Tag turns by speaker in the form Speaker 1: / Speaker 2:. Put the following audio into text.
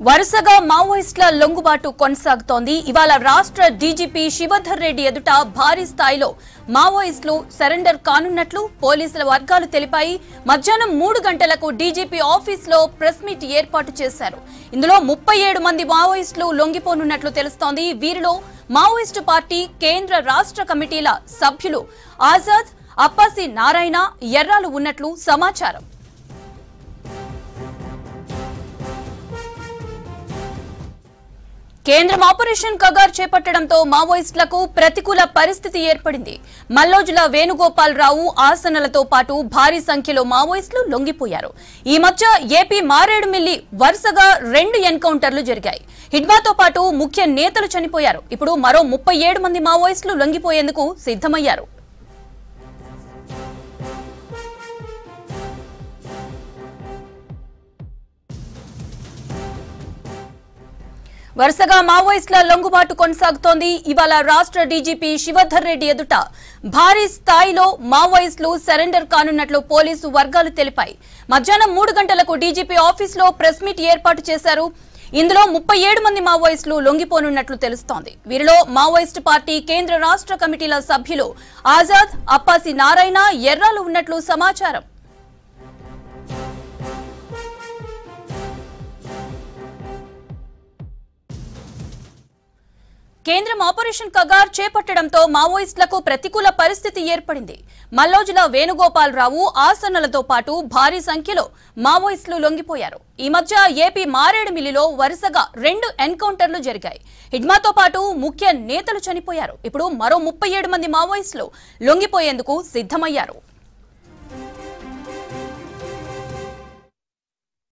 Speaker 1: వరుసగా మావోయిస్టుల లొంగుబాటు కొనసాగుతోంది. ఇవాళ రాష్ట్ర డీజీపీ శివధర్ రెడ్డి ఎదుట భారీ స్థాయిలో మావోయిస్టులు సరెండర్ కానున్నట్లు పోలీసుల వర్గాలు తెలిపాయి. మధ్యాహ్నం 3 గంటలకు డీజీపీ ఆఫీసులో ప్రెస్ మీట్ ఏర్పాటు చేశారు. ఇందులో 37 మంది మావోయిస్టులు లొంగిపోనున్నట్లు తెలుస్తోంది. వీరిలో మావోయిస్టు పార్టీ కేంద్ర రాష్ట్ర కమిటీల సభ్యులు ఆజాద్, అప్పాసి నారాయణ, ఎర్రాలు ఉన్నట్లు సమాచారం. కేంద్రం ఆపరేషన్ కగార్ చేపట్టడంతో మావోయిస్టులకు ప్రతికూల పరిస్థితి ఏర్పడింది. మల్లోజుల వేణుగోపాలరావు ఆసనలతో పాటు భారీ సంఖ్యలో మావోయిస్టులు లొంగిపోయారు. ఈ మధ్య ఏపీ మారేడుమిల్లి వరుసగా 2 ఎన్కౌంటర్లు జరిగాయి. హిడ్మాతో పాటు ముఖ్య నేతలు చనిపోయారు. ఇప్పుడు మరో 37 మంది మావోయిస్టులు లొంగిపోయేందుకు సిద్ధమయ్యారు. వరుసగా మావోయిస్టుల లొంగుబాటు కొనసాగుతోంది. ఇవాళ రాష్ట్ర డీజీపీ శివధర్ రెడ్డి ఎదుట భారీ స్థాయిలో మావోయిస్టులు సరెండర్ కానున్నట్లు పోలీసు వర్గాలు తెలిపాయి. మధ్యాహ్నం 3 గంటలకు డీజీపీ ఆఫీసులో ప్రెస్ మీట్ ఏర్పాటు చేశారు. ఇందులో 37 మంది మావోయిస్టులు లొంగిపోనున్నట్లు తెలుస్తోంది. వీరిలో మావోయిస్టు పార్టీ కేంద్ర రాష్ట్ర కమిటీల సభ్యులు ఆజాద్, అప్పాసి నారాయణ, ఎర్రాలు ఉన్నట్లు సమాచారం. కేంద్రం ఆపరేషన్ కగార్ చేపట్టడంతో మావోయిస్టులకు ప్రతికూల పరిస్థితి ఏర్పడింది. మల్లోజుల వేణుగోపాలరావు ఆసనలతో పాటు భారీ సంఖ్యలో మావోయిస్టులు లొంగిపోయారు. ఈ మధ్య ఏపీ మారేడుమిల్లిలో వరుసగా 2 ఎన్కౌంటర్లు జరిగాయి. హిడ్మాతో పాటు ముఖ్య నేతలు చనిపోయారు. ఇప్పుడు మరో 37 మంది మావోయిస్టులు లొంగిపోయేందుకు సిద్ధమయ్యారు.